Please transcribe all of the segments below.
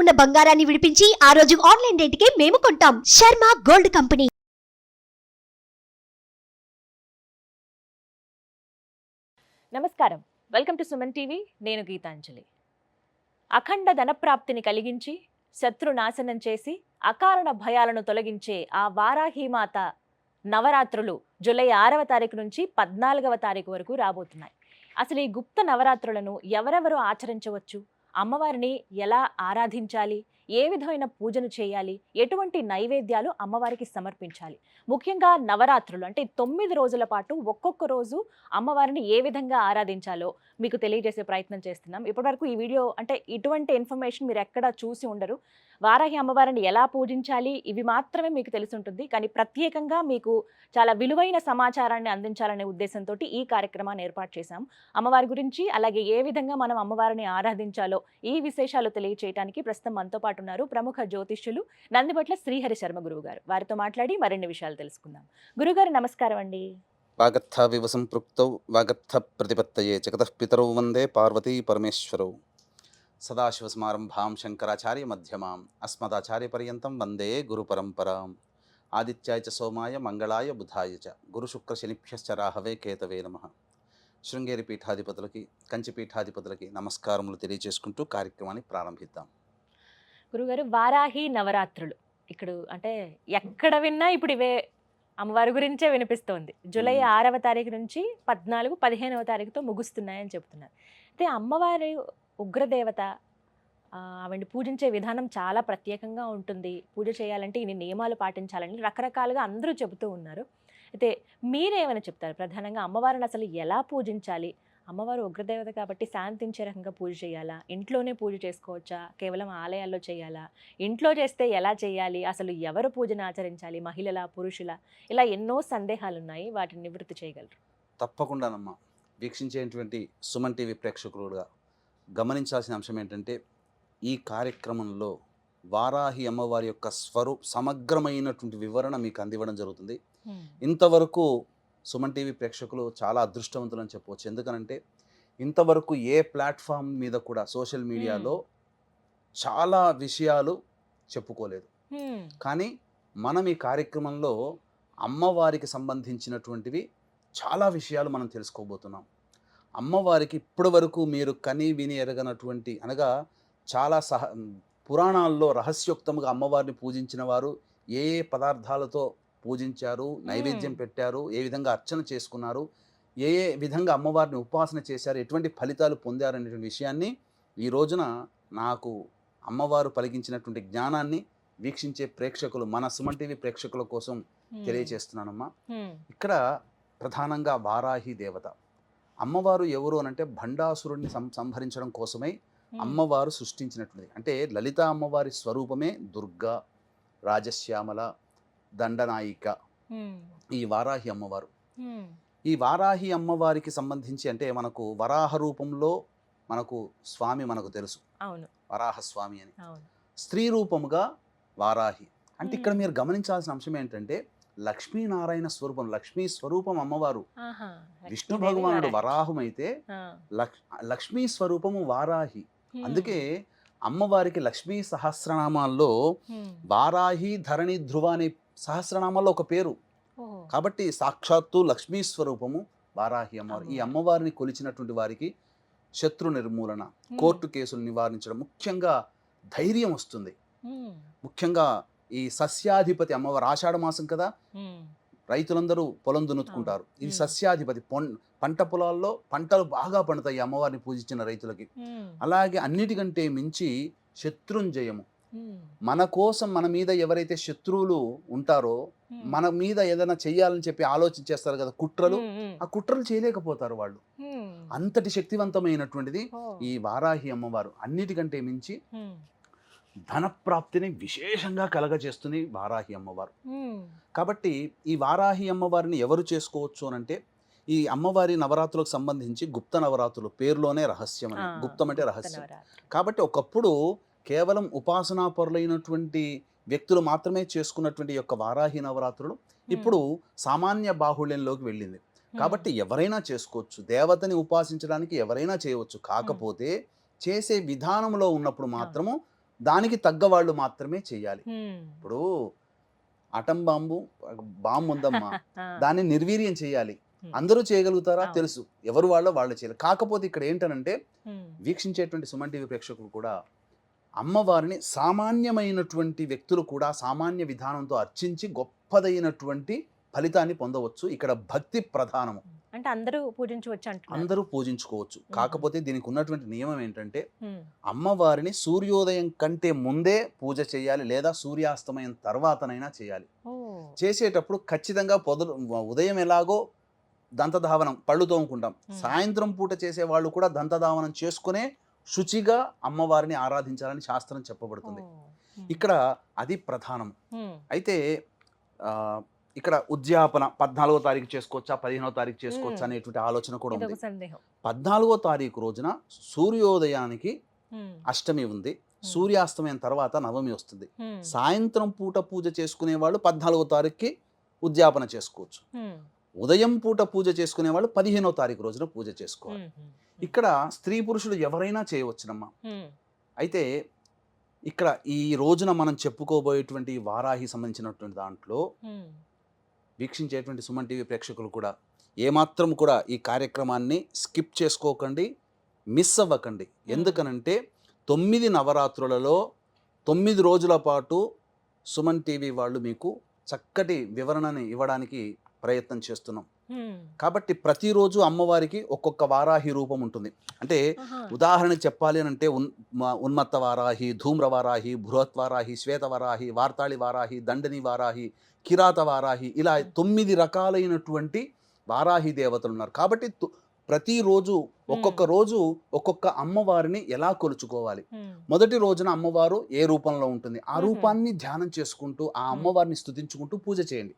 ఉన్న బంగారాన్ని విడిపించి ఆ రోజు ఆన్లైన్ రేటుకే మేము కొంటాం. Sharma gold company. నమస్కారం, వెల్కమ్ టు సుమన్ టీవీ. నేను గీతాంజలి. అఖండ ధనప్రాప్తిని కలిగించి శత్రునాశనం చేసి అకారణ భయాలను తొలగించే ఆ వారాహీమాత నవరాత్రులు జూలై 6వ తారీఖు నుంచి 14వ తారీఖు వరకు రాబోతున్నాయి. అసలు ఈ గుప్త నవరాత్రులను ఎవరెవరు ఆచరించవచ్చు, అమ్మవారిని ఎలా ఆరాధించాలి, ఏ విధమైన పూజను చేయాలి, ఎటువంటి నైవేద్యాలు అమ్మవారికి సమర్పించాలి, ముఖ్యంగా నవరాత్రులు అంటే 9 రోజుల పాటు ఒక్కొక్క రోజు అమ్మవారిని ఏ విధంగా ఆరాధించాలో మీకు తెలియజేసే ప్రయత్నం చేస్తున్నాం. ఇప్పటివరకు ఈ వీడియో అంటే ఇటువంటి ఇన్ఫర్మేషన్ మీరు ఎక్కడా చూసి ఉండరు. వారాహి అమ్మవారిని ఎలా పూజించాలి ఇవి మాత్రమే మీకు తెలిసి ఉంటుంది. కానీ ప్రత్యేకంగా మీకు చాలా విలువైన సమాచారాన్ని అందించాలనే ఉద్దేశంతో ఈ కార్యక్రమాన్ని ఏర్పాటు చేశాం. అమ్మవారి గురించి అలాగే ఏ విధంగా మనం అమ్మవారిని ఆరాధించాలో ఈ విశేషాలు తెలియచేయడానికి ప్రస్తుతం మనతో పాటు ఉన్నారు ప్రముఖ జ్యోతిష్యులు నందిబట్ల శ్రీహరి శర్మ గురువు గారు. వారితో మాట్లాడి మరిన్ని విషయాలు తెలుసుకుందాం. గురుగారు నమస్కారం అండి. వాగర్థావివ సంపృక్తౌ వాగర్థ ప్రతిపత్తయే జగతః పితరౌ వందే పార్వతీ పరమేశ్వరౌ. సదాశివసమారంభాం శంకరాచార్య మధ్యమాం అస్మదాచార్య పర్యంతం వందే గురు పరంపరాం. ఆదిత్యాయ చ సోమాయ మంగళాయ బుధాయ చ గురు శుక్ర శనిభ్యశ్చ రాహవే కేతవే నమః. శృంగేరి పీఠాధిపతులకి కంచి పీఠాధిపతులకి నమస్కారములు తెలియజేసుకుంటూ కార్యక్రమాన్ని ప్రారంభిద్దాం. గురుగారు, వారాహి నవరాత్రులు ఇక్కడ అంటే ఎక్కడ విన్నా ఇప్పుడు ఇవే అమ్మవారి గురించే వినిపిస్తోంది. జూలై 6వ తారీఖు నుంచి 14, 15వ తారీఖుతో ముగుస్తున్నాయని చెప్తున్నారు. అయితే అమ్మవారి ఉగ్రదేవత, ఆవిడ్ని పూజించే విధానం చాలా ప్రత్యేకంగా ఉంటుంది. పూజ చేయాలంటే ఇన్ని నియమాలు పాటించాలని రకరకాలుగా అందరూ చెబుతూ ఉన్నారు. అయితే మీరేమైనా చెప్తారు? ప్రధానంగా అమ్మవారిని అసలు ఎలా పూజించాలి? అమ్మవారు ఉగ్రదేవత కాబట్టి శాంతించే రకంగా పూజ చేయాలా, ఇంట్లోనే పూజ చేసుకోవచ్చా, కేవలం ఆలయాల్లో చేయాలా, ఇంట్లో చేస్తే ఎలా చేయాలి, అసలు ఎవరు పూజను ఆచరించాలి, మహిళల పురుషుల, ఇలా ఎన్నో సందేహాలు ఉన్నాయి. వాటిని నివృత్తి చేయగలరు? తప్పకుండానమ్మా. వీక్షించేటువంటి సుమన్ టీవీ ప్రేక్షకులుగా గమనించాల్సిన అంశం ఏంటంటే, ఈ కార్యక్రమంలో వారాహి అమ్మవారి యొక్క సమగ్రమైనటువంటి వివరణ మీకు అందివ్వడం జరుగుతుంది. ఇంతవరకు సుమన్ టీవీ ప్రేక్షకులు చాలా అదృష్టవంతులని చెప్పవచ్చు. ఎందుకనంటే ఇంతవరకు ఏ ప్లాట్ఫామ్ మీద కూడా సోషల్ మీడియాలో చాలా విషయాలు చెప్పుకోలేదు. కానీ మనం ఈ కార్యక్రమంలో అమ్మవారికి సంబంధించినటువంటివి చాలా విషయాలు మనం తెలుసుకోబోతున్నాం. అమ్మవారికి ఇప్పటి వరకు మీరు కని విని ఎరగనటువంటి, అనగా చాలా పురాణాల్లో రహస్యోక్తంగా అమ్మవారిని పూజించిన వారు ఏ ఏ పదార్థాలతో పూజించారు, నైవేద్యం పెట్టారు, ఏ విధంగా అర్చన చేసుకున్నారు, ఏ ఏ విధంగా అమ్మవారిని ఉపాసన చేశారు, ఎటువంటి ఫలితాలు పొందారు అనేటువంటి విషయాన్ని ఈ రోజున నాకు అమ్మవారు పలికించినటువంటి జ్ఞానాన్ని వీక్షించే ప్రేక్షకులు, మన సుమన్ టీవీ ప్రేక్షకుల కోసం తెలియచేస్తున్నానమ్మా. ఇక్కడ ప్రధానంగా వారాహి దేవత అమ్మవారు ఎవరు అనంటే భండాసురుడిని సంహరించడం కోసమై అమ్మవారు సృష్టించినటువంటిది. అంటే లలిత అమ్మవారి స్వరూపమే దుర్గా, రాజశ్యామల, దండనాయిక ఈ వారాహి అమ్మవారు. ఈ వారాహి అమ్మవారికి సంబంధించి అంటే మనకు వరాహ రూపంలో మనకు స్వామి మనకు తెలుసు, వరాహ స్వామి అని. స్త్రీ రూపముగా వారాహి అంటే ఇక్కడ మీరు గమనించాల్సిన అంశం ఏంటంటే లక్ష్మీనారాయణ స్వరూపం, లక్ష్మీ స్వరూపం అమ్మవారు. విష్ణు భగవానుడు వరాహం అయితే లక్ష్మీ స్వరూపము వారాహి. అందుకే అమ్మవారికి లక్ష్మీ సహస్రనామాల్లో వారాహి, ధరణి, ధ్రువ అనే సహస్రనామాల్లో ఒక పేరు. కాబట్టి సాక్షాత్తు లక్ష్మీ స్వరూపము వారాహి అమ్మవారు. ఈ అమ్మవారిని కొలిచినటువంటి వారికి శత్రు నిర్మూలన, కోర్టు కేసులు నివారించడం, ముఖ్యంగా ధైర్యం వస్తుంది. ముఖ్యంగా ఈ సస్యాధిపతి అమ్మవారు, ఆషాఢ మాసం కదా, రైతులందరూ పొలం దున్నుకుంటారు. ఇది సస్యాధిపతి, పంట పొలాల్లో పంటలు బాగా పండుతాయి అమ్మవారిని పూజించిన రైతులకి. అలాగే అన్నిటికంటే మించి శత్రుంజయము, మన కోసం మన మీద ఎవరైతే శత్రువులు ఉంటారో, మన మీద ఏదైనా చెయ్యాలని చెప్పి ఆలోచించేస్తారు కదా, కుట్రలు, ఆ కుట్రలు చేయలేకపోతారు వాళ్ళు. అంతటి శక్తివంతమైనటువంటిది ఈ వారాహి అమ్మవారు. అన్నిటికంటే మించి ధనప్రాప్తిని విశేషంగా కలగజేస్తుంది వారాహి అమ్మవారు. కాబట్టి ఈ వారాహి అమ్మవారిని ఎవరు చేసుకోవచ్చు అనంటే, ఈ అమ్మవారి నవరాత్రులకు సంబంధించి గుప్త నవరాత్రులు పేరులోనే రహస్యం అని, గుప్తం అంటే రహస్యం. కాబట్టి ఒకప్పుడు కేవలం ఉపాసనా పరులైనటువంటి వ్యక్తులు మాత్రమే చేసుకున్నటువంటి యొక్క వారాహి నవరాత్రులు ఇప్పుడు సామాన్య బాహుళ్యంలోకి వెళ్ళింది. కాబట్టి ఎవరైనా చేసుకోవచ్చు, దేవతని ఉపాసించడానికి ఎవరైనా చేయవచ్చు. కాకపోతే చేసే విధానంలో ఉన్నప్పుడు మాత్రము దానికి తగ్గ వాళ్ళు మాత్రమే చేయాలి. ఇప్పుడు అటం బాంబు ఉందమ్మా, దాన్ని నిర్వీర్యం చేయాలి. అందరూ చేయగలుగుతారా? తెలుసు, ఎవరు వాళ్ళు చేయాలి. కాకపోతే ఇక్కడ ఏంటనంటే వీక్షించేటువంటి సుమన్ టీవీ ప్రేక్షకులు కూడా అమ్మవారిని సామాన్యమైనటువంటి వ్యక్తులు కూడా సామాన్య విధానంతో అర్చించి గొప్పదైనటువంటి ఫలితాన్ని పొందవచ్చు. ఇక్కడ భక్తి ప్రధానము, అంటే అందరూ పూజించవచ్చు అంటున్నారు. అందరూ పూజించుకోవచ్చు. కాకపోతే దీనికి ఉన్నటువంటి నియమం ఏంటంటే అమ్మవారిని సూర్యోదయం కంటే ముందే పూజ చేయాలి, లేదా సూర్యాస్తమయం తర్వాతనైనా చేయాలి. చేసేటప్పుడు ఖచ్చితంగా ఉదయం ఎలాగో దంతధావనం, పళ్ళు తోముకుంటాం, సాయంత్రం పూట చేసే వాళ్ళు కూడా దంతధావనం చేసుకునే శుచిగా అమ్మవారిని ఆరాధించాలని శాస్త్రం చెప్పబడుతుంది. ఇక్కడ అది ప్రధానం. అయితే ఇక్కడ ఉద్యాపన 14వ తారీఖు చేసుకోవచ్చా, 15వ తారీఖు చేసుకోవచ్చా అనేటువంటి ఆలోచన కూడా ఉంది. 14వ తారీఖు రోజున సూర్యోదయానికి అష్టమి ఉంది, సూర్యాస్తమయం తర్వాత నవమి వస్తుంది. సాయంత్రం పూట పూజ చేసుకునే వాళ్ళు 14వ తారీఖుకి ఉద్యాపన చేసుకోవచ్చు. ఉదయం పూట పూజ చేసుకునే వాళ్ళు 15వ తారీఖు రోజున పూజ చేసుకోవాలి. ఇక్కడ స్త్రీ పురుషులు ఎవరైనా చేయవచ్చునమ్మా. అయితే ఇక్కడ ఈ రోజున మనం చెప్పుకోబోయేటువంటి వారాహి సంబంధించినటువంటి దాంట్లో వీక్షించేటువంటి సుమన్ టీవీ ప్రేక్షకులు కూడా ఏమాత్రం కూడా ఈ కార్యక్రమాన్ని స్కిప్ చేసుకోకండి, మిస్ అవ్వకండి. ఎందుకనంటే 9 నవరాత్రులలో 9 రోజుల పాటు సుమన్ టీవీ వాళ్ళు మీకు చక్కటి వివరణని ఇవ్వడానికి ప్రయత్నం చేస్తున్నాం. కాబట్టి ప్రతిరోజు అమ్మవారికి ఒక్కొక్క వారాహి రూపం ఉంటుంది. అంటే ఉదాహరణకు చెప్పాలి అని అంటే ఉన్మత్త వారాహి, ధూమ్ర వారాహి, బృహత్ వారాహి, శ్వేత వారాహి, వార్తాళి వారాహి, దండని వారాహి, కిరాత వారాహి, ఇలా 9 రకాలైనటువంటి వారాహి దేవతలు ఉన్నారు. కాబట్టి ప్రతిరోజు ఒక్కొక్క రోజు ఒక్కొక్క అమ్మవారిని ఎలా కొలుచుకోవాలి. మొదటి రోజున అమ్మవారు ఏ రూపంలో ఉంటుంది, ఆ రూపాన్ని ధ్యానం చేసుకుంటూ ఆ అమ్మవారిని స్తుతించుకుంటూ పూజ చేయండి.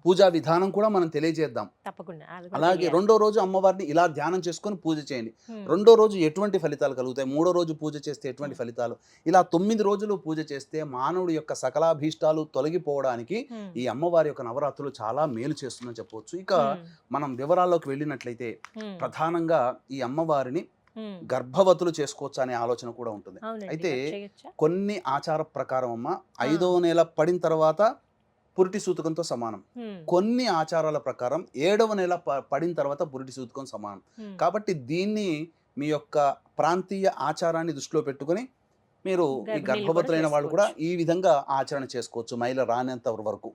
పూజా విధానం కూడా మనం తెలియజేద్దాం. అలాగే రెండో రోజు అమ్మవారిని ఇలా ధ్యానం చేసుకొని పూజ చేయండి. రెండో రోజు ఎటువంటి ఫలితాలు కలుగుతాయి, మూడో రోజు పూజ చేస్తే ఎటువంటి ఫలితాలు, ఇలా 9 రోజులు పూజ చేస్తే మానవుడి యొక్క సకలాభీష్టాలు తొలగిపోవడానికి ఈ అమ్మవారి యొక్క నవరాత్రులు చాలా మేలు చేస్తుందని చెప్పవచ్చు. ఇక మనం వివరాల్లోకి వెళ్ళినట్లయితే ప్రధానంగా ఈ అమ్మవారిని గర్భవతులు చేసుకోవచ్చు అనే ఆలోచన కూడా ఉంటుంది. అయితే కొన్ని ఆచార ప్రకారం అమ్మ 5వ నెల పడిన తర్వాత పురిటి సూతకంతో సమానం, కొన్ని ఆచారాల ప్రకారం 7వ నెల పడిన తర్వాత పురిటి సూతకం సమానం. కాబట్టి దీన్ని మీ యొక్క ప్రాంతీయ ఆచారాన్ని దృష్టిలో పెట్టుకొని మీరు ఈ గర్భవతులైన వాళ్ళు కూడా ఈ విధంగా ఆచరణ చేసుకోవచ్చు, మహిళ రానంత వరకు.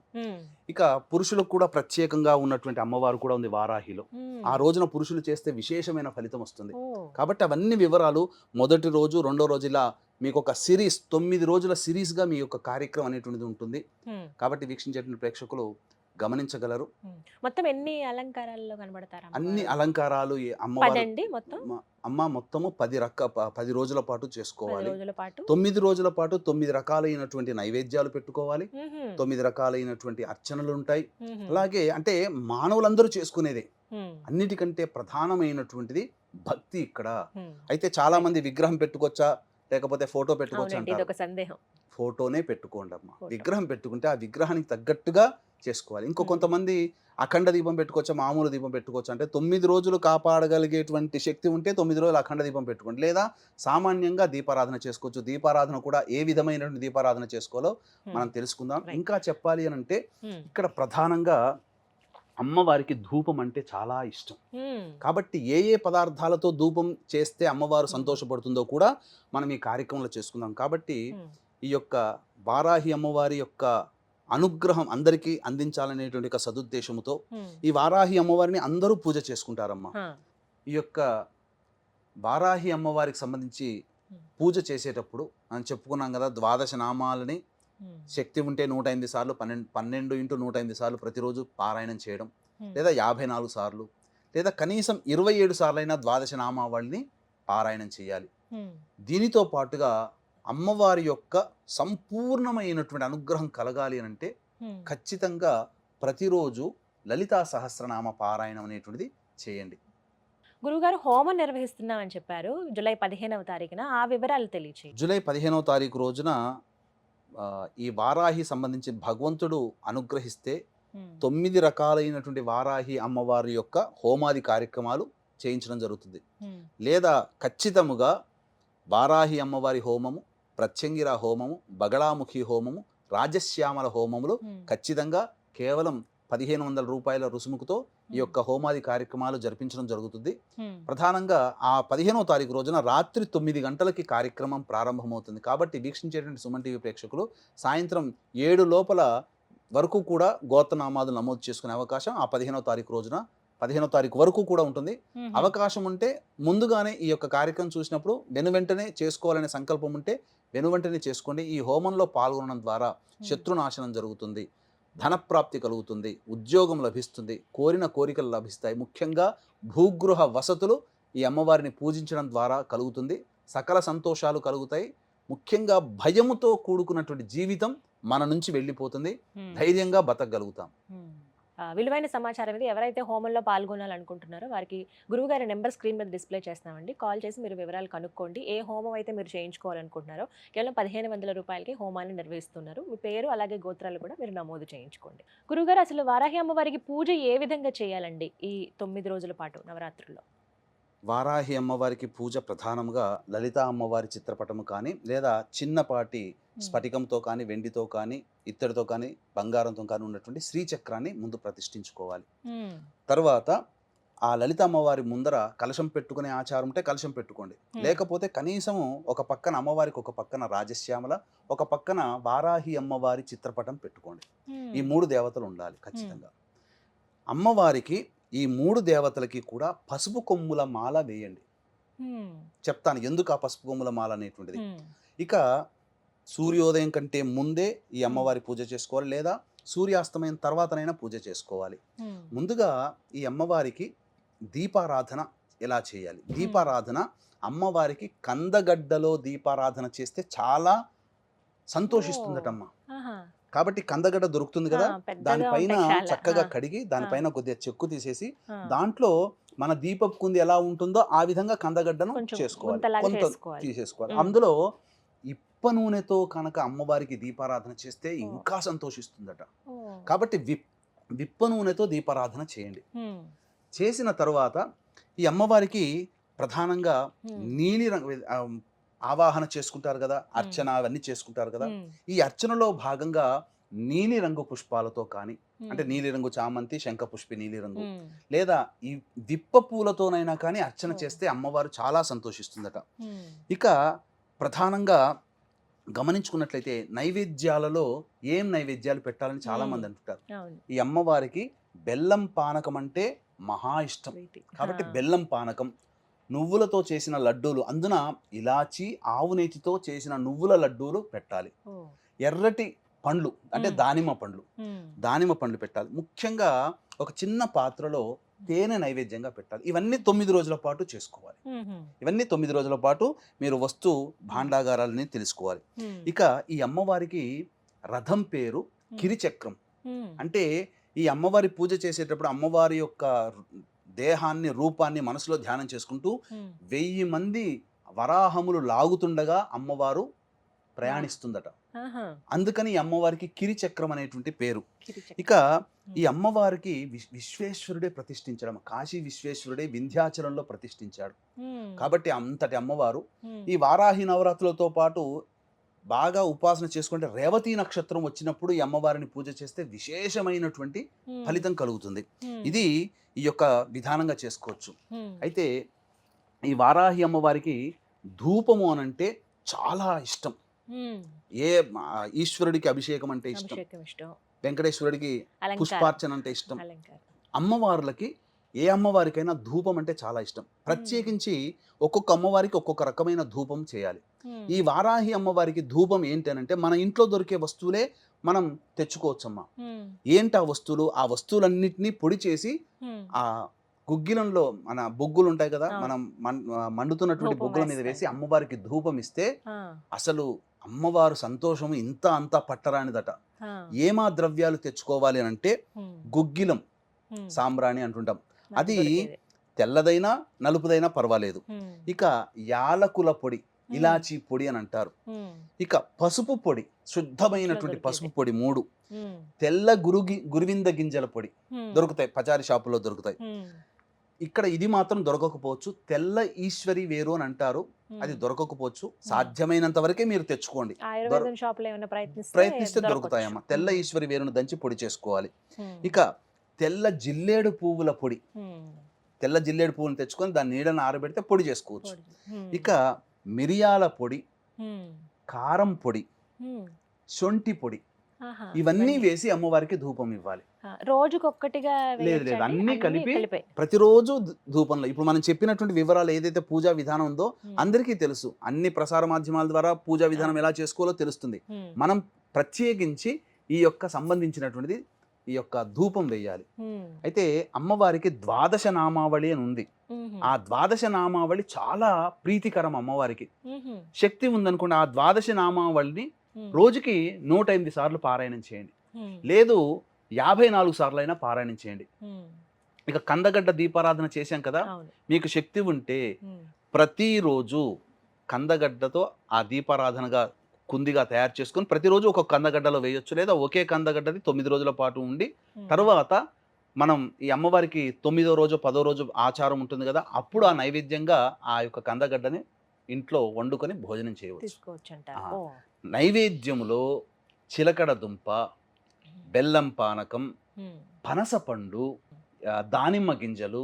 ఇక పురుషులకు కూడా ప్రత్యేకంగా ఉన్నటువంటి అమ్మవారు కూడా ఉంది వారాహిలో. ఆ రోజున పురుషులు చేస్తే విశేషమైన ఫలితం వస్తుంది. కాబట్టి అవన్నీ వివరాలు మొదటి రోజు, రెండో రోజు ఇలా మీకు ఒక సిరీస్, 9 రోజుల సిరీస్గా మీ యొక్క కార్యక్రమం అనేటువంటిది ఉంటుంది. కాబట్టి వీక్షించేటువంటి ప్రేక్షకులు గమనించగలరు. మొత్తం ఎన్ని అలంకారాల్లో కనబడతారు? అన్ని అలంకారాలు అమ్మ మొత్తము 10 రోజుల పాటు చేసుకోవాలి. 9 రోజుల పాటు 9 రకాలైనటువంటి నైవేద్యాలు పెట్టుకోవాలి, 9 రకాలైనటువంటి అర్చనలు ఉంటాయి. అలాగే అంటే మానవులందరూ చేసుకునేదే. అన్నిటికంటే ప్రధానమైనటువంటిది భక్తి ఇక్కడ. అయితే చాలా మంది విగ్రహం పెట్టుకోవచ్చా లేకపోతే ఫోటో పెట్టుకోవచ్చా అంటారు. ఫోటోనే పెట్టుకోండి అమ్మ. విగ్రహం పెట్టుకుంటే ఆ విగ్రహానికి తగ్గట్టుగా చేసుకోవాలి. ఇంకో కొంతమంది అఖండ దీపం పెట్టుకోవచ్చా, మామూలు దీపం పెట్టుకోవచ్చు అంటే 9 రోజులు కాపాడగలిగేటువంటి శక్తి ఉంటే 9 రోజులు అఖండ దీపం పెట్టుకోండి, లేదా సామాన్యంగా దీపారాధన చేసుకోవచ్చు. దీపారాధన కూడా ఏ విధమైనటువంటి దీపారాధన చేసుకోవాలో మనం తెలుసుకుందాం. ఇంకా చెప్పాలి అని అంటే ఇక్కడ ప్రధానంగా అమ్మవారికి ధూపం అంటే చాలా ఇష్టం. కాబట్టి ఏ ఏ పదార్థాలతో ధూపం చేస్తే అమ్మవారు సంతోషపడుతుందో కూడా మనం ఈ కార్యక్రమంలో చేసుకుందాం. కాబట్టి ఈ యొక్క వారాహి అమ్మవారి యొక్క అనుగ్రహం అందరికీ అందించాలనేటువంటి ఒక సదుద్దేశంతో ఈ వారాహి అమ్మవారిని అందరూ పూజ చేసుకుంటారమ్మా. ఈ యొక్క వారాహి అమ్మవారికి సంబంధించి పూజ చేసేటప్పుడు మనం చెప్పుకున్నాం కదా, 12 నామాలని శక్తి ఉంటే 108 సార్లు 12 × 108 సార్లు ప్రతిరోజు పారాయణం చేయడం, లేదా 54 సార్లు, లేదా కనీసం 27 సార్లైనా 12 నామావళిని పారాయణం చేయాలి. దీనితో పాటుగా అమ్మవారి యొక్క సంపూర్ణమైనటువంటి అనుగ్రహం కలగాలి అని అంటే ఖచ్చితంగా ప్రతిరోజు లలితా సహస్రనామ పారాయణం అనేటువంటిది చేయండి. గురుగారు, హోమం నిర్వహిస్తున్నామని చెప్పారు జూలై 15వ తారీఖున, ఆ వివరాలు తెలియచేయండి. జూలై 15వ తారీఖు రోజున ఈ వారాహి సంబంధించి భగవంతుడు అనుగ్రహిస్తే 9 రకాలైనటువంటి వారాహి అమ్మవారి యొక్క హోమాది కార్యక్రమాలు చేయించడం జరుగుతుంది. లేదా ఖచ్చితముగా వారాహి అమ్మవారి హోమము, ప్రత్యంగిర హోమము, బగళాముఖి హోమము, రాజశ్యామల హోమములు ఖచ్చితంగా కేవలం 1500 రూపాయల రుసుముకుతో ఈ యొక్క హోమాది కార్యక్రమాలు జరిపించడం జరుగుతుంది. ప్రధానంగా ఆ 15వ తారీఖు రోజున రాత్రి 9 గంటలకి కార్యక్రమం ప్రారంభమవుతుంది. కాబట్టి వీక్షించేటువంటి సుమన్ టీవీ ప్రేక్షకులు సాయంత్రం 7 లోపల వరకు కూడా గోత్రనామాలు నమోదు చేసుకునే అవకాశం ఆ 15వ తారీఖు రోజున 15వ తారీఖు వరకు కూడా ఉంటుంది. అవకాశం ఉంటే ముందుగానే ఈ యొక్క కార్యక్రమం చూసినప్పుడు వెనువెంటనే చేసుకోవాలనే సంకల్పం ఉంటే వెనువెంటనే చేసుకోండి. ఈ హోమంలో పాల్గొనడం ద్వారా శత్రునాశనం జరుగుతుంది, ధనప్రాప్తి కలుగుతుంది, ఉద్యోగం లభిస్తుంది, కోరిన కోరికలు లభిస్తాయి. ముఖ్యంగా భూగృహ వసతులు ఈ అమ్మవారిని పూజించడం ద్వారా కలుగుతుంది. సకల సంతోషాలు కలుగుతాయి. ముఖ్యంగా భయముతో కూడుకున్నటువంటి జీవితం మన నుంచి వెళ్ళిపోతుంది. ధైర్యంగా బతకగలుగుతాం. విలువైన సమాచారం ఇది. ఎవరైతే హోమంలో పాల్గొనాలనుకుంటున్నారో వారికి గురువుగారి నెంబర్ స్క్రీన్ మీద డిస్ప్లే చేస్తామండి. కాల్ చేసి మీరు వివరాలు కనుక్కోండి. ఏ హోమం అయితే మీరు చేయించుకోవాలనుకుంటున్నారో కేవలం 1500 రూపాయలకి హోమాన్ని నిర్వహిస్తున్నారు. మీ పేరు అలాగే గోత్రాలు కూడా మీరు నమోదు చేయించుకోండి. గురువుగారు, అసలు వారాహి అమ్మవారికి పూజ ఏ విధంగా చేయాలండి ఈ 9 రోజుల పాటు నవరాత్రుల్లో? వారాహి అమ్మవారికి పూజ ప్రధానంగా లలితా అమ్మవారి చిత్రపటము కానీ లేదా చిన్నపాటి స్ఫటికంతో కానీ వెండితో కానీ ఇత్తడితో కానీ బంగారంతో కానీ ఉన్నటువంటి శ్రీచక్రాన్ని ముందు ప్రతిష్ఠించుకోవాలి. తర్వాత ఆ లలిత అమ్మవారి ముందర కలశం పెట్టుకునే ఆచారం ఉంటే కలశం పెట్టుకోండి. లేకపోతే కనీసం ఒక పక్కన అమ్మవారికి ఒక పక్కన రాజశ్యామల, ఒక పక్కన వారాహి అమ్మవారి చిత్రపటం పెట్టుకోండి. ఈ 3 దేవతలు ఉండాలి ఖచ్చితంగా. అమ్మవారికి ఈ 3 దేవతలకి కూడా పసుపు కొమ్ముల మాల వేయండి. చెప్తాను ఎందుకు ఆ పసుపు కొమ్ముల మాల అనేటువంటిది. ఇక సూర్యోదయం కంటే ముందే ఈ అమ్మవారి పూజ చేసుకోవాలి, లేదా సూర్యాస్తమయం తర్వాతనైనా పూజ చేసుకోవాలి. ముందుగా ఈ అమ్మవారికి దీపారాధన ఎలా చేయాలి? దీపారాధన అమ్మవారికి కందగడ్డలో దీపారాధన చేస్తే చాలా సంతోషిస్తుందటమ్మ. కాబట్టి కందగడ్డ దొరుకుతుంది కదా, దానిపైన చక్కగా కడిగి దానిపైన కొద్దిగా చెక్కు తీసేసి దాంట్లో మన దీపపు కుంది ఎలా ఉంటుందో ఆ విధంగా కందగడ్డను చేసుకోవాలి, కొంత తీసేసుకోవాలి. అందులో ఇప్ప నూనెతో కనుక అమ్మవారికి దీపారాధన చేస్తే ఇంకా సంతోషిస్తుందట. కాబట్టి విప్ప నూనెతో దీపారాధన చేయండి. చేసిన తర్వాత ఈ అమ్మవారికి ప్రధానంగా నీలి రంగు ఆవాహన చేసుకుంటారు కదా, అర్చన అవన్నీ చేసుకుంటారు కదా. ఈ అర్చనలో భాగంగా నీలి రంగు పుష్పాలతో కానీ, అంటే నీలి రంగు చామంతి, శంఖపుష్పి నీలి రంగు, లేదా ఈ విప్ప పూలతోనైనా కానీ అర్చన చేస్తే అమ్మవారు చాలా సంతోషిస్తుందట. ఇక ప్రధానంగా గమనించుకున్నట్లయితే నైవేద్యాలలో ఏం నైవేద్యాలు పెట్టాలని చాలా మంది అంటుంటారు. ఈ అమ్మవారికి బెల్లం పానకం అంటే మహా ఇష్టం. కాబట్టి బెల్లం పానకం, నువ్వులతో చేసిన లడ్డూలు, అందున ఇలాచి ఆవు నేతితో చేసిన నువ్వుల లడ్డూలు పెట్టాలి. ఎర్రటి పండ్లు అంటే దానిమ్మ పండ్లు పెట్టాలి. ముఖ్యంగా ఒక చిన్న పాత్రలో తేనె నైవేద్యంగా పెట్టాలి. ఇవన్నీ 9 రోజుల పాటు చేసుకోవాలి. ఇవన్నీ 9 రోజుల పాటు మీరు వస్తు భాండాగారాలని తెలుసుకోవాలి. ఇక ఈ అమ్మవారికి రథం పేరు కిరిచక్రం. అంటే ఈ అమ్మవారి పూజ చేసేటప్పుడు అమ్మవారి యొక్క దేహాన్ని, రూపాన్ని మనసులో ధ్యానం చేసుకుంటూ 1000 మంది వరాహములు లాగుతుండగా అమ్మవారు ప్రయాణిస్తుందట. అందుకని ఈ అమ్మవారికి కిరిచక్రం అనేటువంటి పేరు. ఇక ఈ అమ్మవారికి విశ్వేశ్వరుడే ప్రతిష్ఠించడం, కాశీ విశ్వేశ్వరుడే వింధ్యాచలంలో ప్రతిష్ఠించాడు. కాబట్టి అంతటి అమ్మవారు ఈ వారాహి నవరాత్రులతో పాటు బాగా ఉపాసన చేసుకుంటే రేవతి నక్షత్రం వచ్చినప్పుడు ఈ అమ్మవారిని పూజ చేస్తే విశేషమైనటువంటి ఫలితం కలుగుతుంది. ఇది ఈ యొక్క విధానంగా చేసుకోవచ్చు. అయితే ఈ వారాహి అమ్మవారికి ధూపము అనంటే చాలా ఇష్టం. ఏ ఈశ్వరుడికి అభిషేకం అంటే ఇష్టం, వెంకటేశ్వరుడికి పుష్పార్చన అంటే ఇష్టం. అమ్మవార్లకి ఏ అమ్మవారికైనా ధూపం అంటే చాలా ఇష్టం. ప్రత్యేకించి ఒక్కొక్క అమ్మవారికి ఒక్కొక్క రకమైన ధూపం చేయాలి. ఈ వారాహి అమ్మవారికి ధూపం ఏంటి అంటే మన ఇంట్లో దొరికే వస్తువులే మనం తెచ్చుకోవచ్చమ్మా. ఏంటి ఆ వస్తువులు? ఆ వస్తువులన్నిటినీ పొడి చేసి ఆ గుగ్గిలంలో మన బొగ్గులు ఉంటాయి కదా, మనం మండుతున్నటువంటి బొగ్గుల మీద వేసి అమ్మవారికి ధూపం ఇస్తే అసలు అమ్మవారు సంతోషం ఇంత అంతా పట్టరానిదట. ఏమా ద్రవ్యాలు తెచ్చుకోవాలి అని అంటే గుగ్గిలం, సాంబ్రాణి అంటుంటాం. అది తెల్లదైనా నలుపుదైనా పర్వాలేదు. ఇక యాలకుల పొడి, ఇలాచీ పొడి అని అంటారు. ఇక పసుపు పొడి, శుద్ధమైనటువంటి పసుపు పొడి 3, తెల్ల గురువింద గింజల పొడి దొరుకుతాయి, పచారీ షాపులో దొరుకుతాయి. ఇక్కడ ఇది మాత్రం దొరకకపోవచ్చు. తెల్ల ఈశ్వరి వేరు అని అంటారు, అది దొరకకపోవచ్చు. సాధ్యమైనంత వరకే మీరు తెచ్చుకోండి. ఆయుర్వేదం షాప్ లో ఏమైనా ప్రయత్నిస్తే దొరుకుతాయమ్మా. తెల్ల ఈశ్వరి వేరును దంచి పొడి చేసుకోవాలి. ఇక తెల్ల జిల్లేడు పువ్వుల పొడి, తెల్ల జిల్లేడు పువ్వులను తెచ్చుకొని దాని నీడను ఆరబెడితే పొడి చేసుకోవచ్చు. ఇక మిరియాల పొడి, కారం పొడి, శొంఠి పొడి, ఇవన్నీ వేసి అమ్మవారికి ధూపం ఇవ్వాలి. రోజుకొక్కటిగా లేదు అన్ని కలిపి ప్రతిరోజు ధూపంలో. ఇప్పుడు మనం చెప్పినటువంటి వివరాలు ఏదైతే పూజా విధానం ఉందో అందరికీ తెలుసు. అన్ని ప్రసార మాధ్యమాల ద్వారా పూజా విధానం ఎలా చేసుకోవాలో తెలుస్తుంది. మనం ప్రత్యేకించి ఈ యొక్క సంబంధించినటువంటిది ఈ యొక్క ధూపం వేయాలి. అయితే అమ్మవారికి ద్వాదశ నామావళి అని ఉంది. ఆ ద్వాదశ నామావళి చాలా ప్రీతికరం అమ్మవారికి. శక్తి ఉందనుకోండి, ఆ ద్వాదశ నామావళిని రోజుకి 108 సార్లు పారాయణం చేయండి, లేదు 54 సార్లు అయినా పారాయణం చేయండి. ఇక కందగడ్డ దీపారాధన చేశాం కదా, మీకు శక్తి ఉంటే ప్రతిరోజు కందగడ్డతో ఆ దీపారాధనగా కుందిగా తయారు చేసుకొని ప్రతిరోజు ఒక కందగడ్డలో వేయొచ్చు, లేదా ఒకే కందగడ్డది 9 రోజుల పాటు ఉండి తర్వాత మనం ఈ అమ్మవారికి 9వ రోజు 10వ రోజు ఆచారం ఉంటుంది కదా, అప్పుడు ఆ నైవేద్యంగా ఆ యొక్క కందగడ్డని ఇంట్లో వండుకొని భోజనం చేయవచ్చు. నైవేద్యములో చిలకడ దుంప, బెల్లం పానకం, పనసపండు, దానిమ్మ గింజలు,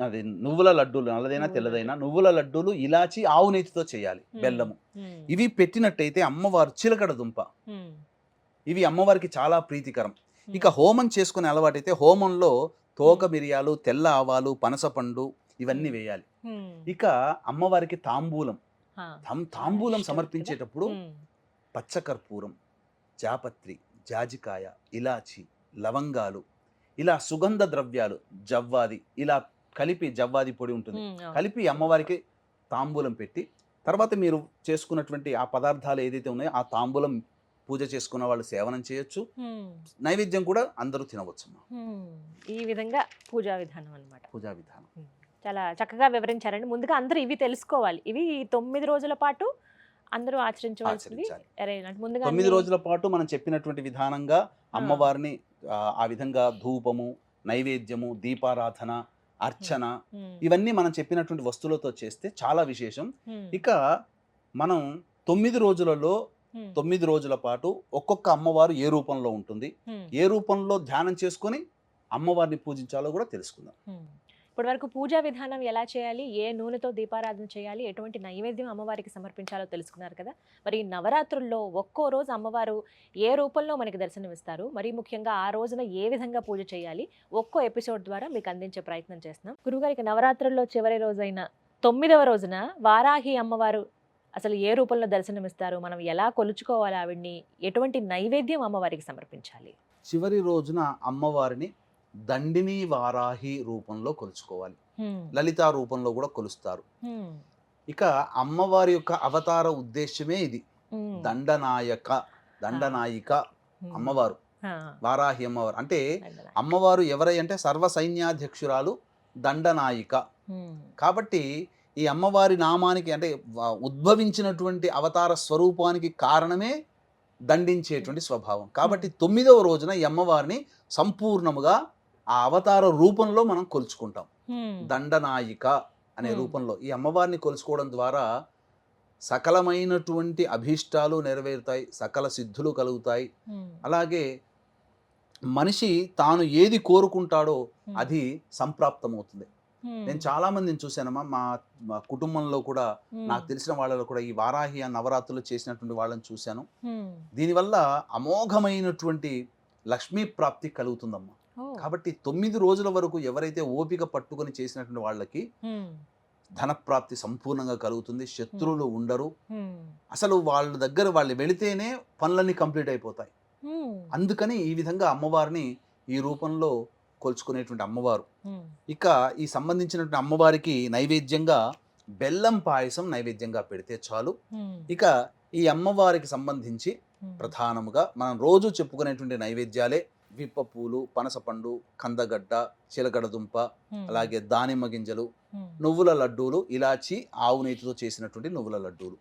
అది నువ్వుల లడ్డూలు, నల్లదైనా తెల్లదైనా నువ్వుల లడ్డూలు, ఇలాచి, ఆవు నెయ్యితో చేయాలి, బెల్లము, ఇవి పెట్టినట్టయితే అమ్మవారు చిలకడ దుంప, ఇవి అమ్మవారికి చాలా ప్రీతికరం. ఇక హోమం చేసుకునే అలవాటైతే హోమంలో తోక మిరియాలు, తెల్ల ఆవాలు, పనసపండు ఇవన్నీ వేయాలి. ఇక అమ్మవారికి తాంబూలం సమర్పించేటప్పుడు పచ్చకర్పూరం, జాపత్రి, జాజికాయ, ఇలాచి, లవంగాలు, ఇలా సుగంధ ద్రవ్యాలు, జవ్వాది, ఇలా కలిపి, జవ్వాది పొడి ఉంటుంది, కలిపి అమ్మవారికి తాంబూలం పెట్టి తర్వాత మీరు చేసుకున్నటువంటి ఆ పదార్థాలు ఏదైతే ఉన్నాయో ఆ తాంబూలం పూజ చేసుకున్న వాళ్ళు సేవనం చేయొచ్చు, నైవేద్యం కూడా అందరూ తినవచ్చు. ఈ విధంగా పూజా విధానం అన్నమాట. పూజా విధానం చాలా చక్కగా వివరించారండి. ముందుగా అందరూ ఇవి తెలుసుకోవాలి. ఇవి 9 రోజుల పాటు అందరూ ఆచరించవలసింది. 9 రోజుల పాటు మనం చెప్పినటువంటి విధానంగా అమ్మవారిని ఆ విధంగా ధూపము, నైవేద్యము, దీపారాధన, అర్చన, ఇవన్నీ మనం చెప్పినటువంటి వస్తువులతో చేస్తే చాలా విశేషం. ఇక మనం 9 రోజులలో 9 రోజుల పాటు ఒక్కొక్క అమ్మవారు ఏ రూపంలో ఉంటుంది, ఏ రూపంలో ధ్యానం చేసుకొని అమ్మవారిని పూజించాలో కూడా తెలుసుకుందాం. ఇప్పటి వరకు పూజా విధానం ఎలా చేయాలి, ఏ నూనెతో దీపారాధన చేయాలి, ఎటువంటి నైవేద్యం అమ్మవారికి సమర్పించాలో తెలుసుకున్నారు కదా. మరి నవరాత్రుల్లో ఒక్కో రోజు అమ్మవారు ఏ రూపంలో మనకి దర్శనమిస్తారు, మరి ముఖ్యంగా ఆ రోజున ఏ విధంగా పూజ చేయాలి, ఒక్కో ఎపిసోడ్ ద్వారా మీకు అందించే ప్రయత్నం చేస్తున్నాం. గురుగారికి నవరాత్రుల్లో చివరి రోజైన 9వ రోజున వారాహి అమ్మవారు అసలు ఏ రూపంలో దర్శనమిస్తారు, మనం ఎలా కొలుచుకోవాలి ఆవిడ్ని, ఎటువంటి నైవేద్యం అమ్మవారికి సమర్పించాలి? చివరి రోజున అమ్మవారిని దండిని వారాహి రూపంలో కొలుచుకోవాలి, లలితా రూపంలో కూడా కొలుస్తారు. ఇక అమ్మవారి యొక్క అవతార ఉద్దేశమే ఇది, దండనాయిక అమ్మవారు, వారాహి అమ్మవారు. అంటే అమ్మవారు ఎవరై అంటే సర్వ సైన్యాధ్యక్షురాలు, దండనాయిక. కాబట్టి ఈ అమ్మవారి నామానికి అంటే ఉద్భవించినటువంటి అవతార స్వరూపానికి కారణమే దండించేటువంటి స్వభావం. కాబట్టి 9వ రోజున ఈ అమ్మవారిని సంపూర్ణముగా ఆ అవతార రూపంలో మనం కొలుచుకుంటాం. దండనాయిక అనే రూపంలో ఈ అమ్మవారిని కొలుచుకోవడం ద్వారా సకలమైనటువంటి అభీష్టాలు నెరవేరుతాయి, సకల సిద్ధులు కలుగుతాయి. అలాగే మనిషి తాను ఏది కోరుకుంటాడో అది సంప్రాప్తమవుతుంది. నేను చాలా మందిని చూశానమ్మా, మా కుటుంబంలో కూడా నాకు తెలిసిన వాళ్ళలో కూడా ఈ వారాహి నవరాత్రులు చేసినటువంటి వాళ్ళని చూశాను. దీనివల్ల అమోఘమైనటువంటి లక్ష్మీ ప్రాప్తి కలుగుతుందమ్మా. కాబట్టి 9 రోజుల వరకు ఎవరైతే ఓపిక పట్టుకొని చేసినటువంటి వాళ్ళకి ధనప్రాప్తి సంపూర్ణంగా కలుగుతుంది, శత్రువులు ఉండరు, అసలు వాళ్ళ దగ్గర వాళ్ళు వెళితేనే పనులన్నీ కంప్లీట్ అయిపోతాయి. అందుకని ఈ విధంగా అమ్మవారిని ఈ రూపంలో కొలుచుకునేటువంటి అమ్మవారు. ఇక ఈ సంబంధించినటువంటి అమ్మవారికి నైవేద్యంగా బెల్లం పాయసం నైవేద్యంగా పెడితే చాలు. ఇక ఈ అమ్మవారికి సంబంధించి ప్రధానముగా మనం రోజు చెప్పుకునేటువంటి నైవేద్యాలే విప్ప పూలు, పనసపండు, కందగడ్డ, చిలకడ దుంప, అలాగే దానిమ్మ గింజలు, నువ్వుల లడ్డూలు, ఇలాచి, ఆవు నెయ్యితో చేసినటువంటి నువ్వుల లడ్డూలు.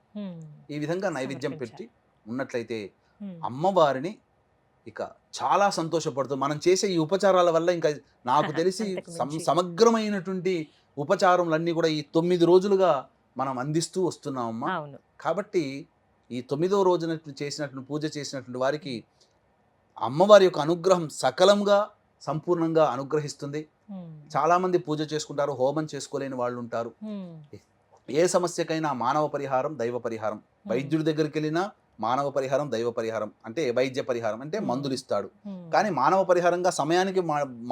ఈ విధంగా నైవేద్యం పెట్టి ఉన్నట్లయితే అమ్మవారిని ఇక చాలా సంతోషపడుతుంది. మనం చేసే ఈ ఉపచారాల వల్ల ఇంకా నాకు తెలిసి అంతకు మించి. సమగ్రమైనటువంటి ఉపచారములన్నీ కూడా ఈ 9 రోజులుగా మనం అందిస్తూ వస్తున్నామమ్మా. అవును. కాబట్టి ఈ 9వ రోజున చేసినటువంటి పూజ చేసినటువంటి వారికి అమ్మవారి యొక్క అనుగ్రహం సకలంగా సంపూర్ణంగా అనుగ్రహిస్తుంది. చాలామంది పూజ చేసుకుంటారు, హోమం చేసుకోలేని వాళ్ళు ఉంటారు. ఏ సమస్యకైనా మానవ పరిహారం, దైవ పరిహారం. వైద్యుడి దగ్గరికి వెళ్ళినా మానవ పరిహారం, దైవ పరిహారం. అంటే వైద్య పరిహారం అంటే మందులు ఇస్తాడు. కానీ మానవ పరిహారంగా సమయానికి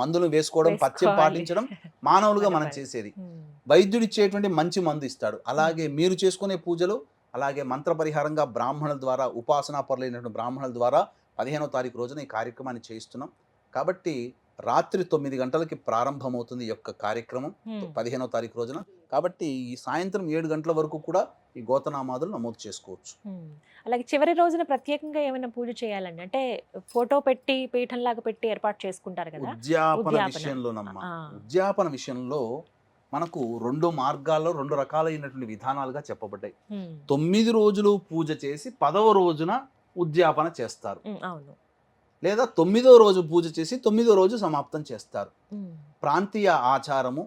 మందులు వేసుకోవడం, పథ్యం పాటించడం మానవులుగా మనం చేసేది. వైద్యుడు ఇచ్చేటువంటి మంచి మందు ఇస్తాడు. అలాగే మీరు చేసుకునే పూజలు, అలాగే మంత్ర పరిహారంగా బ్రాహ్మణుల ద్వారా, ఉపాసనా పరులైనటువంటి బ్రాహ్మణుల ద్వారా 15వ తారీఖు రోజున ఈ కార్యక్రమాన్ని చేయిస్తున్నాం. కాబట్టి రాత్రి 9 గంటలకి ప్రారంభమవుతుంది ఈ యొక్క కార్యక్రమం 15వ తారీఖు రోజున. కాబట్టి ఈ సాయంత్రం 7 గంటల వరకు కూడా ఈ గోతనామాదులు నమోదు చేసుకోవచ్చు. అలాగే చివరి రోజున ప్రత్యేకంగా ఏమైనా పూజ చేయాలండి? అంటే ఫోటో పెట్టి పీఠంలాగా పెట్టి ఏర్పాటు చేసుకుంటారు కదా. ఉద్యాపన విషయంలోనమ్మా, ఉద్యాపన విషయంలో మనకు 2 మార్గాల్లో 2 రకాలైనటువంటి విధానాలుగా చెప్పబడ్డాయి. 9 రోజులు పూజ చేసి 10వ రోజున ఉద్యాపన చేస్తారు. అవును. లేదా 9వ రోజు పూజ చేసి 9వ రోజు సమాప్తం చేస్తారు. ప్రాంతీయ ఆచారము,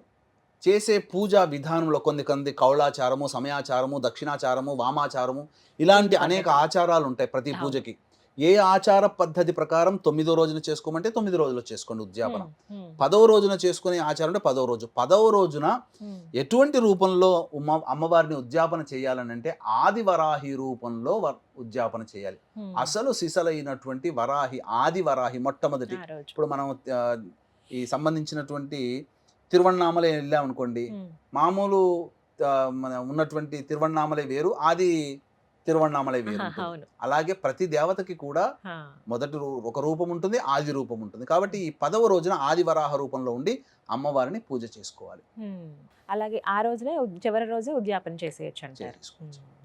చేసే పూజా విధానంలో కొన్ని కౌళాచారము, సమయాచారము, దక్షిణాచారము, వామాచారము ఇలాంటి అనేక ఆచారాలు ఉంటాయి ప్రతి పూజకి. ఏ ఆచార పద్ధతి ప్రకారం 9వ రోజున చేసుకోమంటే 9 రోజులు చేసుకోండి ఉద్యాపన. 10వ రోజున చేసుకునే ఆచారం అంటే 10వ రోజు. 10వ రోజున ఎటువంటి రూపంలో అమ్మవారిని ఉద్యాపన చేయాలని అంటే ఆది వరాహి రూపంలో ఉద్యాపన చేయాలి. అసలు సిసలైనటువంటి వరాహి, ఆది వరాహి మొట్టమొదటి. ఇప్పుడు మనం ఈ సంబంధించినటువంటి తిరువణ్ణామలై వెళ్ళామనుకోండి, మామూలు మన ఉన్నటువంటి తిరువణ్ణామలై వేరు, ఆది తిరువణ్ణామలై వేరు. అలాగే ప్రతి దేవతకి కూడా మొదటి ఒక రూపం ఉంటుంది, ఆది రూపం ఉంటుంది. కాబట్టి ఈ 10వ రోజున ఆది వరాహ రూపంలో ఉండి అమ్మవారిని పూజ చేసుకోవాలి. అలాగే ఆ రోజునే చివరి రోజు ఉద్యాపన చేసేయచ్చు అంటారు.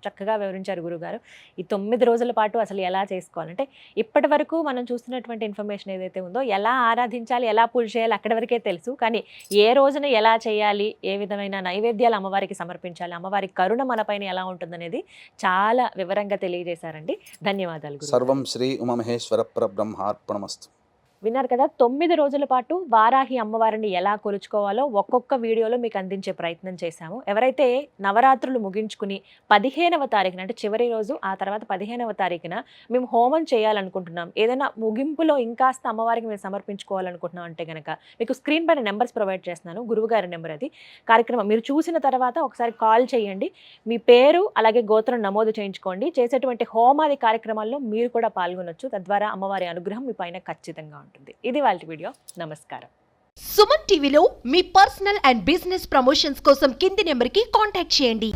చక్కగా వివరించారు గురుగారు. ఈ 9 రోజుల పాటు అసలు ఎలా చేసుకోవాలంటే, ఇప్పటి వరకు మనం చూస్తున్నటువంటి ఇన్ఫర్మేషన్ ఏదైతే ఉందో, ఎలా ఆరాధించాలి, ఎలా పూజ చేయాలి అక్కడి వరకే తెలుసు. కానీ ఏ రోజున ఎలా చేయాలి, ఏ విధమైన నైవేద్యాలు అమ్మవారికి సమర్పించాలి, అమ్మవారి కరుణ మన పైన ఎలా ఉంటుందనేది చాలా వివరంగా తెలియజేశారండి. ధన్యవాదాలు. సర్వం శ్రీ ఉమామహేశ్వర పరబ్రహ్మార్పణమస్తు. విన్నారు కదా, 9 రోజుల పాటు వారాహి అమ్మవారిని ఎలా కొలుచుకోవాలో ఒక్కొక్క వీడియోలో మీకు అందించే ప్రయత్నం చేశాము. ఎవరైతే నవరాత్రులు ముగించుకుని 15వ తారీఖున అంటే చివరి రోజు, ఆ తర్వాత 15వ తారీఖున మేము హోమం చేయాలనుకుంటున్నాం, ఏదైనా ముగింపులో ఇంకాస్త అమ్మవారికి మేము సమర్పించుకోవాలనుకుంటున్నాం అంటే కనుక మీకు స్క్రీన్ పైన నెంబర్స్ ప్రొవైడ్ చేస్తున్నాను. గురువుగారి నెంబర్ అది. కార్యక్రమం మీరు చూసిన తర్వాత ఒకసారి కాల్ చేయండి. మీ పేరు అలాగే గోత్రం నమోదు చేయించుకోండి. చేసేటువంటి హోమాది కార్యక్రమాల్లో మీరు కూడా పాల్గొనొచ్చు. తద్వారా అమ్మవారి అనుగ్రహం మీ పైన ఖచ్చితంగా ఉంటుంది. ఇది వాళ్ళ వీడియో. నమస్కారం. సుమన్ టీవీలో మీ పర్సనల్ అండ్ బిజినెస్ ప్రమోషన్స్ కోసం కింది నెంబర్కి కాంటాక్ట్ చేయండి.